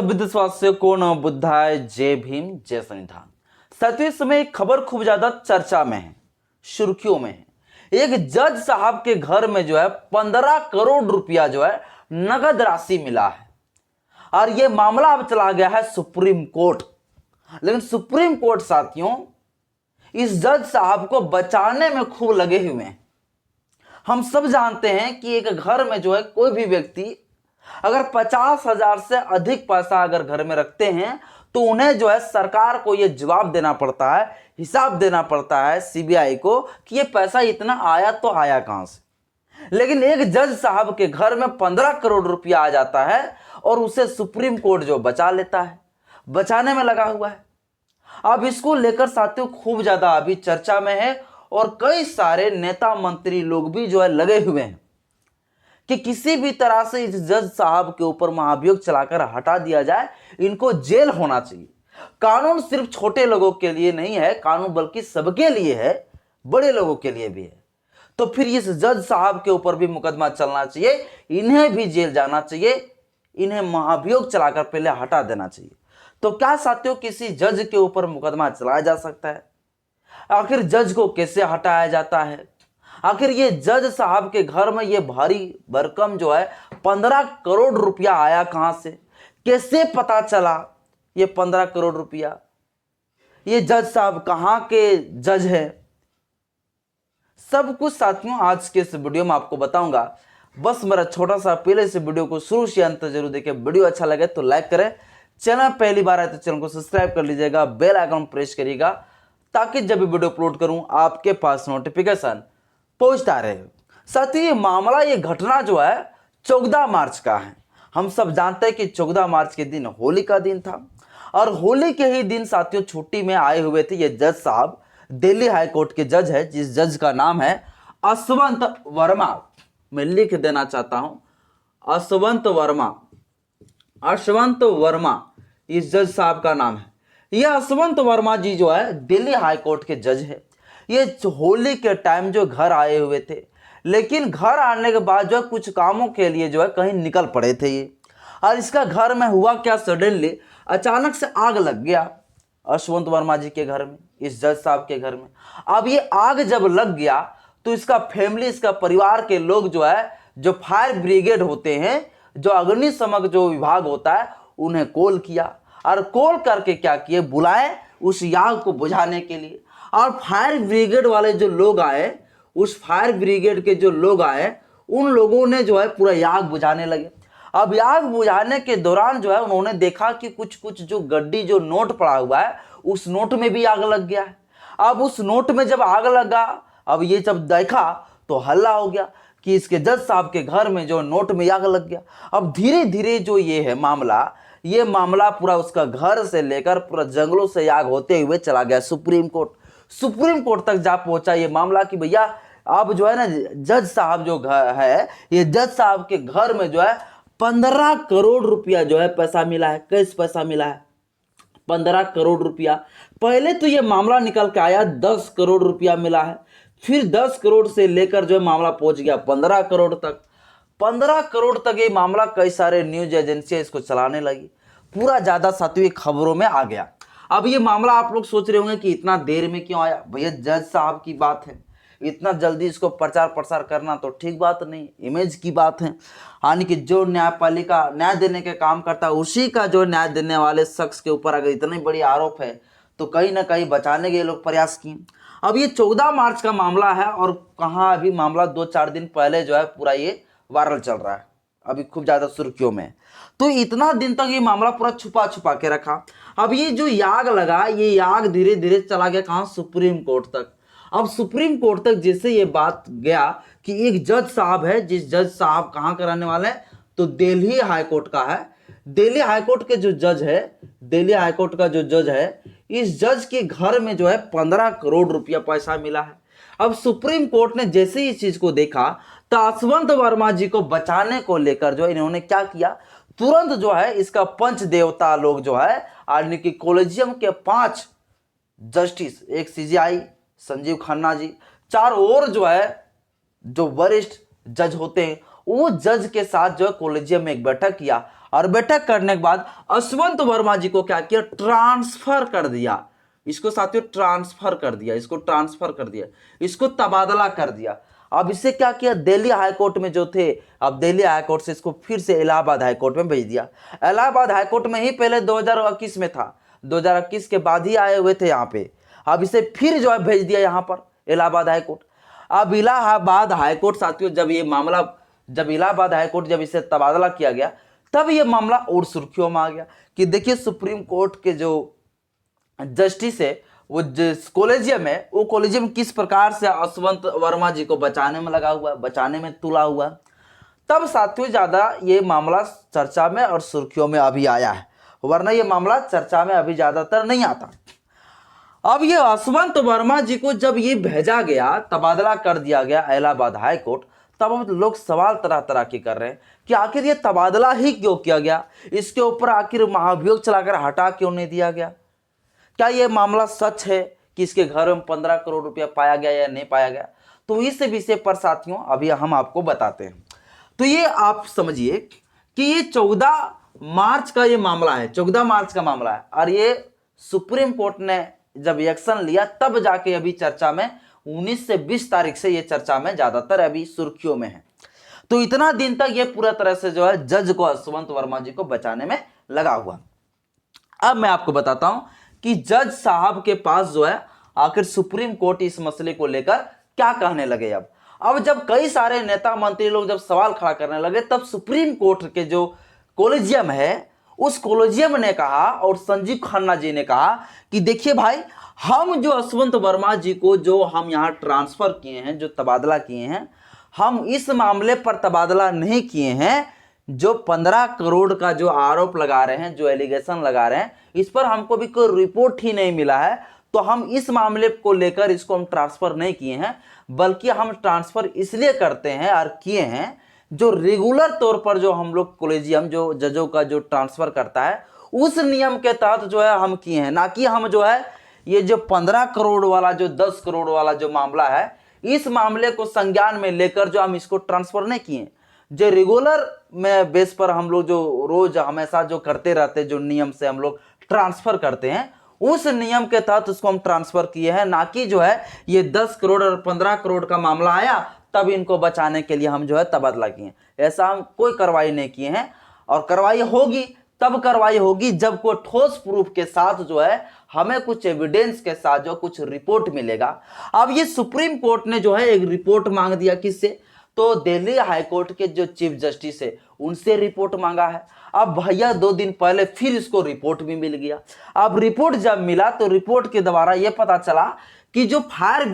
सभी देशवासियों को नमो बुद्धाय, जय भीम, जय संविधान। साथियों, इस समय एक खबर खूब ज्यादा चर्चा में है, सुर्खियों में है। एक जज साहब के घर में जो है 15 करोड़ रुपया जो है नगद राशि मिला है और यह मामला अब चला गया है सुप्रीम कोर्ट। लेकिन सुप्रीम कोर्ट साथियों इस जज साहब को बचाने में खूब लगे हुए हैं। हम सब जानते हैं कि एक घर में जो है कोई भी व्यक्ति अगर 50,000 से अधिक पैसा अगर घर में रखते हैं तो उन्हें जो है सरकार को यह जवाब देना पड़ता है, हिसाब देना पड़ता है सीबीआई को कि यह पैसा इतना आया तो आया कहां से। लेकिन एक जज साहब के घर में 15 करोड़ रुपया आ जाता है और उसे सुप्रीम कोर्ट जो बचा लेता है, बचाने में लगा हुआ है। अब इसको लेकर साथियों खूब ज्यादा अभी चर्चा में है और कई सारे नेता मंत्री लोग भी जो है लगे हुए हैं कि किसी भी तरह से इस जज साहब के ऊपर महाभियोग चलाकर हटा दिया जाए, इनको जेल होना चाहिए। कानून सिर्फ छोटे लोगों के लिए नहीं है, कानून बल्कि सबके लिए है, बड़े लोगों के लिए भी है। तो फिर इस जज साहब के ऊपर भी मुकदमा चलना चाहिए, इन्हें भी जेल जाना चाहिए, इन्हें महाभियोग चलाकर पहले हटा देना चाहिए। तो क्या साथियों किसी जज के ऊपर मुकदमा चलाया जा सकता है? आखिर जज को कैसे हटाया जाता है? आखिर ये जज साहब के घर में ये भारी भरकम जो है 15 करोड़ रुपया आया कहां से? कैसे पता चला ये 15 करोड़ रुपया? ये जज साहब कहां के जज है? सब कुछ साथियों आज के इस वीडियो में आपको बताऊंगा। बस मेरा छोटा सा पहले से वीडियो को शुरू से अंत तक जरूर देखें। वीडियो अच्छा लगे तो लाइक करें, चैनल पहली बार आए तो चैनल को सब्सक्राइब कर लीजिएगा, बेल आइकन प्रेस करिएगा ताकि जब भी वीडियो अपलोड करूं आपके पास नोटिफिकेशन पहुंचता रहे। साथियों ये मामला, ये घटना जो है 14 मार्च का है। हम सब जानते हैं कि 14 मार्च के दिन होली का दिन था और होली के ही दिन साथियों छुट्टी में आए हुए थे ये जज साहब। दिल्ली हाई कोर्ट के जज है, जिस जज का नाम है अश्वंत वर्मा। मैं लिख देना चाहता हूं, अश्वंत वर्मा। अश्वंत वर्मा इस जज साहब का नाम है। यह अश्वंत वर्मा जी जो है दिल्ली हाई कोर्ट के जज है। ये होली के टाइम जो घर आए हुए थे, लेकिन घर आने के बाद जो है कुछ कामों के लिए जो है कहीं निकल पड़े थे ये। और इसका घर में हुआ क्या, सडनली अचानक से आग लग गया अश्वंत वर्मा जी के घर में, इस जज साहब के घर में। अब ये आग जब लग गया तो इसका फैमिली, इसका परिवार के लोग जो है, जो फायर ब्रिगेड होते हैं, जो अग्निशमन जो विभाग होता है, उन्हें कॉल किया और कॉल करके क्या किए, बुलाए उस आग को बुझाने के लिए। और फायर ब्रिगेड वाले जो लोग आए, उस फायर ब्रिगेड के जो लोग आए, उन लोगों ने जो है पूरा आग बुझाने लगे। अब आग बुझाने के दौरान जो है उन्होंने देखा कि कुछ कुछ जो गड्डी जो नोट पड़ा हुआ है, उस नोट में भी आग लग गया है। अब उस नोट में जब आग लगा, अब ये जब देखा तो हल्ला हो गया कि इसके जज साहब के घर में जो नोट में आग लग गया। अब धीरे धीरे जो ये है मामला, ये मामला पूरा उसका घर से लेकर पूरा जंगलों से आग होते हुए चला गया सुप्रीम कोर्ट। सुप्रीम कोर्ट तक जा पहुंचा ये मामला कि भैया अब जो है ना जज साहब जो घर है, ये जज साहब के घर में जो है 15 करोड़ रुपया जो है पैसा मिला है। कैसे पैसा मिला है? 15 करोड़ रुपया। पहले तो ये मामला निकल के आया 10 करोड़ रुपया मिला है, फिर 10 करोड़ से लेकर जो है मामला पहुंच गया 15 करोड़ तक। 15 करोड़ तक ये मामला कई सारे न्यूज एजेंसियां इसको चलाने लगी, पूरा ज्यादा साथियों खबरों में आ गया। अब ये मामला आप लोग सोच रहे होंगे कि इतना देर में क्यों आया? भैया जज साहब की बात है, इतना जल्दी इसको प्रचार प्रसार करना तो ठीक बात नहीं, इमेज की बात है। यानी कि जो न्यायपालिका न्याय देने के काम करता है, उसी का जो न्याय देने वाले शख्स के ऊपर अगर इतनी बड़ी आरोप है तो कहीं ना कहीं बचाने के लोग प्रयास किए। अब ये 14 मार्च का मामला है और कहाँ अभी मामला 2-4 दिन पहले जो है पूरा ये वायरल चल रहा है, अभी खूब ज्यादा सुर्खियों में। तो इतना दिन तक ये मामला पूरा छुपा छुपा के रखा। अब ये जो आग लगा, ये आग धीरे धीरे चला गया कहां? सुप्रीम कोर्ट तक। अब सुप्रीम कोर्ट तक जैसे ये बात गया कि एक जज साहब है, जिस जज साहब कहां का रहने वाले हैं, तो दिल्ली हाई कोर्ट का है। दिल्ली हाई कोर्ट के जो जज है, दिल्ली हाई कोर्ट का जो जज है, इस जज के घर में जो है 15 करोड़ रुपया पैसा मिला है। अब सुप्रीम कोर्ट ने जैसे ही इस चीज को देखा तो अश्वंत वर्मा जी को बचाने को लेकर जो इन्होंने क्या किया, तुरंत जो है इसका पंच देवता लोग जो है, यानी कि कॉलेजियम के 5 जस्टिस, एक सीजीआई संजीव खन्ना जी, 4 और जो है जो वरिष्ठ जज होते हैं, वो जज के साथ जो है कॉलेजियम में एक बैठक किया और बैठक करने के बाद यशवंत वर्मा जी को क्या किया, ट्रांसफर कर दिया। इसको साथियों ट्रांसफर कर दिया, इसको ट्रांसफर कर दिया, इसको तबादला कर दिया। अब इसे क्या किया, दिल्ली हाईकोर्ट में जो थे, अब दिल्ली हाईकोर्ट से इसको फिर से इलाहाबाद हाईकोर्ट में भेज दिया। इलाहाबाद हाईकोर्ट में ही पहले 2021 में था, 2021 के बाद ही आए हुए थे यहाँ पे। अब इसे फिर जो है भेज दिया यहाँ पर इलाहाबाद हाईकोर्ट। अब इलाहाबाद हाईकोर्ट साथियों जब ये मामला, जब इलाहाबाद हाईकोर्ट जब इसे तबादला किया गया, तब ये मामला और सुर्खियों में आ गया कि देखिए सुप्रीम कोर्ट के जो जस्टिस है, वो कॉलेजियम है, वो कॉलेजियम किस प्रकार से यशवंत वर्मा जी को बचाने में लगा हुआ है, बचाने में तुला हुआ है। तब साथियों ज्यादा ये मामला चर्चा में और सुर्खियों में अभी आया है, वरना ये मामला चर्चा में अभी ज्यादातर नहीं आता। अब ये यशवंत वर्मा जी को जब ये भेजा गया, तबादला कर दिया गया इलाहाबाद हाईकोर्ट, तब अब लोग सवाल तरह तरह के कर रहे हैं कि आखिर ये तबादला ही क्यों किया गया, इसके ऊपर आखिर महाभियोग चलाकर हटा क्यों नहीं दिया गया, क्या ये मामला सच है कि इसके घर में 15 करोड़ रुपया पाया गया या नहीं पाया गया। तो इस विषय पर साथियों अभी हम आपको बताते हैं। तो ये आप समझिए कि ये 14 मार्च का ये मामला है, 14 मार्च का मामला है, और ये सुप्रीम कोर्ट ने जब एक्शन लिया तब जाके अभी चर्चा में 19 से 20 तारीख से ये चर्चा में ज्यादातर अभी सुर्खियों में है। तो इतना दिन तक ये पूरा तरह से जो है जज को, यशवंत वर्मा जी को बचाने में लगा हुआ। अब मैं आपको बताता हूं कि जज साहब के पास जो है आखिर सुप्रीम कोर्ट इस मसले को लेकर क्या कहने लगे। अब जब कई सारे नेता मंत्री लोग जब सवाल खड़ा करने लगे, तब सुप्रीम कोर्ट के जो कॉलेजियम है, उस कॉलेजियम ने कहा और संजीव खन्ना जी ने कहा कि देखिए भाई, हम जो यशवंत वर्मा जी को जो हम यहाँ ट्रांसफर किए हैं, जो तबादला किए हैं, हम इस मामले पर तबादला नहीं किए हैं। जो 15 करोड़ का जो आरोप लगा रहे हैं, जो एलिगेशन लगा रहे हैं, इस पर हमको भी कोई रिपोर्ट ही नहीं मिला है, तो हम इस मामले को लेकर इसको हम ट्रांसफर नहीं किए हैं, बल्कि हम ट्रांसफर इसलिए करते हैं और किए हैं, जो रेगुलर तौर पर जो हम लोग कॉलेजियम जो जजों का जो ट्रांसफर करता है, उस नियम के तहत जो है हम किए हैं, ना कि हम जो है ये जो 15 करोड़ वाला, जो 10 करोड़ वाला जो मामला है, इस मामले को संज्ञान में लेकर जो हम इसको ट्रांसफर नहीं किए। जो रेगुलर में बेस पर हम लोग जो रोज हमेशा जो करते रहते, जो नियम से हम लोग ट्रांसफर करते हैं, उस नियम के तहत उसको हम ट्रांसफर किए हैं, ना कि जो है ये 10 करोड़ और 15 करोड़ का मामला आया तब इनको बचाने के लिए हम जो है तबादला किए। ऐसा हम कोई कार्रवाई नहीं किए हैं, और कार्रवाई होगी तब कार्रवाई होगी जब कोई ठोस प्रूफ के साथ जो है हमें कुछ एविडेंस के साथ जो कुछ रिपोर्ट मिलेगा। अब ये सुप्रीम कोर्ट ने जो है एक रिपोर्ट मांग दिया, किससे, तो दिल्ली हाईकोर्ट के जो चीफ जस्टिस है उनसे रिपोर्ट मांगा है। अब भैया 2 दिन पहले फिर इसको रिपोर्ट भी मिल गया। अब रिपोर्ट जब मिला तो रिपोर्ट के द्वारा यह पता चला कि जो फायर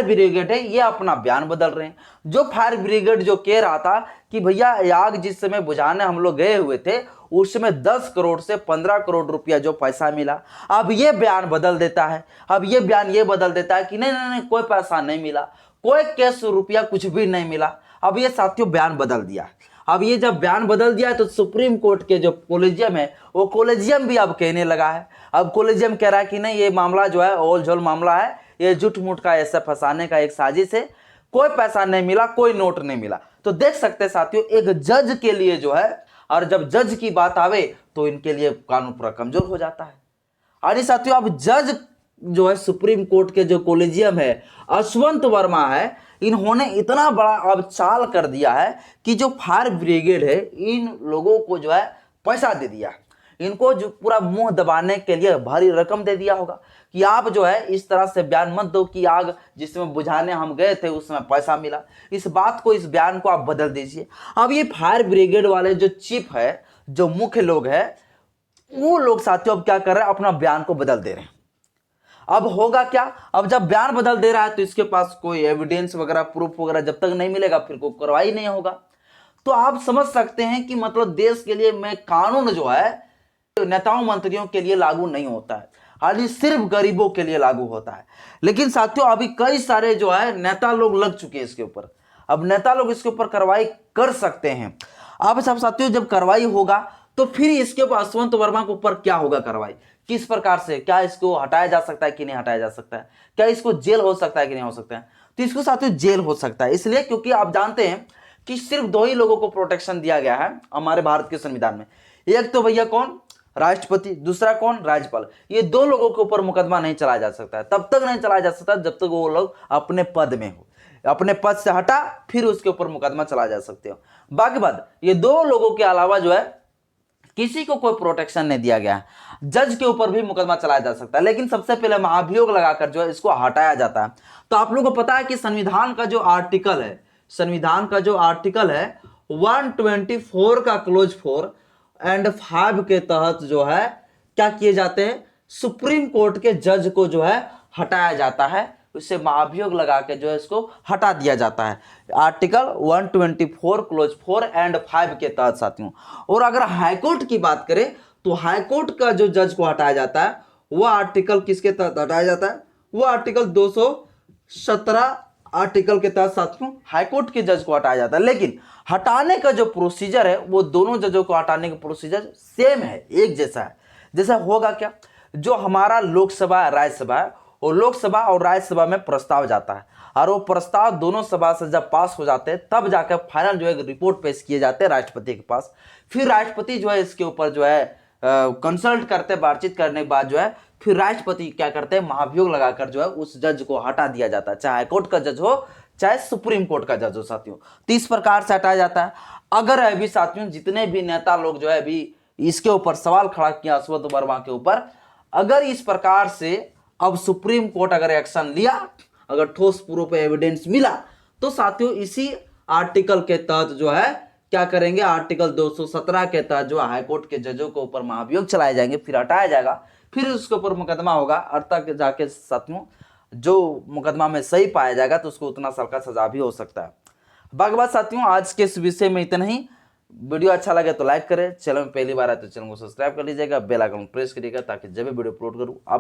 ब्रिगेड है ये अपना बयान बदल रहे हैं। जो फायर ब्रिगेड जो कह रहा था कि भैया आग जिस समय बुझाने हम लोग गए हुए थे, उस समय 10 करोड़ से 15 करोड़ रुपया जो पैसा मिला, अब ये बयान बदल देता है। अब ये बयान ये बदल देता है कि नहीं, कोई पैसा नहीं मिला, कोई कैश रुपया कुछ भी नहीं मिला। अब ये साथियों बयान बदल दिया। अब ये जब बयान बदल दिया तो सुप्रीम कोर्ट के जो कॉलेजियम है, वो कॉलेजियम भी अब कहने लगा है। अब कॉलेजियम कह रहा है कि नहीं, ये मामला जो है ओल झोल मामला है, ये झूठ मूठ का ऐसा फंसाने का एक साजिश है, कोई पैसा नहीं मिला, कोई नोट नहीं मिला। तो देख सकते हैं साथियों, एक जज के लिए जो है, और जब जज की बात आवे तो इनके लिए कानून पूरा कमजोर हो जाता है। और साथियों अब जज जो है सुप्रीम कोर्ट के जो कॉलेजियम है, यशवंत वर्मा है, इन्होंने इतना बड़ा अब चाल कर दिया है कि जो फायर ब्रिगेड है, इन लोगों को जो है पैसा दे दिया, इनको जो पूरा मुंह दबाने के लिए भारी रकम दे दिया होगा कि आप जो है इस तरह से बयान मत दो कि आग जिसमें बुझाने हम गए थे उसमें पैसा मिला। इस बात को, इस बयान को आप बदल दीजिए। अब ये फायर ब्रिगेड वाले जो चीफ है, जो मुख्य लोग है, वो लोग साथियों अब क्या कर रहे हैं, अपना बयान को बदल दे रहे हैं। अब होगा क्या, अब जब बयान बदल दे रहा है तो इसके पास कोई एविडेंस वगैरह, प्रूफ वगैरह जब तक नहीं मिलेगा फिर कोई कार्रवाई नहीं होगा। तो आप समझ सकते हैं कि मतलब देश के लिए में कानून जो है नेताओं मंत्रियों के लिए लागू नहीं होता है, हालांकि सिर्फ गरीबों के लिए लागू होता है। लेकिन साथियों अभी कई सारे जो है नेता लोग लग चुके हैं इसके ऊपर, अब नेता लोग इसके ऊपर कार्रवाई कर सकते हैं। अब सब साथियों जब कार्रवाई होगा तो फिर इसके ऊपर यशवंत वर्मा के ऊपर क्या होगा कार्रवाई, किस प्रकार से, क्या इसको हटाया जा सकता है कि नहीं हटाया जा सकता है, क्या इसको जेल हो सकता है कि नहीं हो सकता है। तो इसको साथियों जेल हो सकता है, इसलिए क्योंकि आप जानते हैं कि सिर्फ दो ही लोगों को प्रोटेक्शन दिया गया है हमारे भारत के संविधान में। एक तो भैया कौन, राष्ट्रपति, दूसरा कौन, राज्यपाल। ये दो लोगों के ऊपर मुकदमा नहीं चलाया जा सकता है, तब तक नहीं चलाया जा सकता जब तक वो लोग अपने पद में हो। अपने पद से हटा फिर उसके ऊपर मुकदमा चलाया जा सकते हो। बाकी बात, ये दो लोगों के अलावा जो है किसी को कोई प्रोटेक्शन नहीं दिया गया है। जज के ऊपर भी मुकदमा चलाया जा सकता है, लेकिन सबसे पहले महाभियोग लगाकर जो है इसको हटाया जाता है। तो आप लोगों को पता है कि संविधान का जो आर्टिकल है, संविधान का जो आर्टिकल है 124 का क्लोज 4 एंड 5 के तहत जो है क्या किए जाते हैं, सुप्रीम कोर्ट के जज को जो है हटाया जाता है, उसे महाभियोग लगा के जो है इसको हटा दिया जाता है, आर्टिकल 124 क्लोज 4 एंड 5 के तहत साथियों। और अगर हाईकोर्ट की बात करें तो हाईकोर्ट का जो जज को हटाया जाता है वो आर्टिकल किसके तहत हटाया जाता है, वो आर्टिकल 217 आर्टिकल के तहत साथियों हाईकोर्ट के जज को हटाया जाता है। लेकिन हटाने का जो प्रोसीजर है वो दोनों जजों को हटाने का प्रोसीजर सेम है, एक जैसा है। जैसा होगा क्या, जो हमारा लोकसभा राज्यसभा है, वो लोकसभा और राज्यसभा में प्रस्ताव जाता है, और वो प्रस्ताव दोनों सभा से जब पास हो जाते हैं तब जाकर फाइनल जो है रिपोर्ट पेश किए जाते हैं राष्ट्रपति के पास। फिर राष्ट्रपति जो है इसके ऊपर जो है कंसल्ट करते, बातचीत करने के बाद जो है फिर राष्ट्रपति क्या करते हैं, महाभियोग लगाकर जो है उस जज को हटा दिया जाता है, चाहे हाईकोर्ट का जज हो चाहे सुप्रीम कोर्ट का जज हो साथियों। तो इस प्रकार से हटाया जाता है। अगर अभी साथियों जितने भी नेता लोग जो है अभी इसके ऊपर सवाल खड़ा किया अश्वत्थ वर्मा के ऊपर, अगर इस प्रकार से अब सुप्रीम कोर्ट अगर एक्शन लिया, अगर ठोस प्रूफ एविडेंस मिला, तो साथियों इसी आर्टिकल के तहत जो है क्या करेंगे, आर्टिकल 217 के तहत जो हाईकोर्ट के जजों के ऊपर महाभियोग चलाए जाएंगे, फिर हटाया जाएगा, फिर उसके ऊपर मुकदमा होगा, और तक जाके साथियों जो मुकदमा में सही पाया जाएगा तो उसको उतना साल का सजा भी हो सकता है। बाकी बात साथियों आज के इस विषय में इतना ही। वीडियो अच्छा लगे तो लाइक करें, चैनल में पहली बार आए तो चैनल को सब्सक्राइब कर लीजिएगा, बेल आइकन प्रेस करिएगा ताकि जब भी वीडियो अपलोड करूँ आप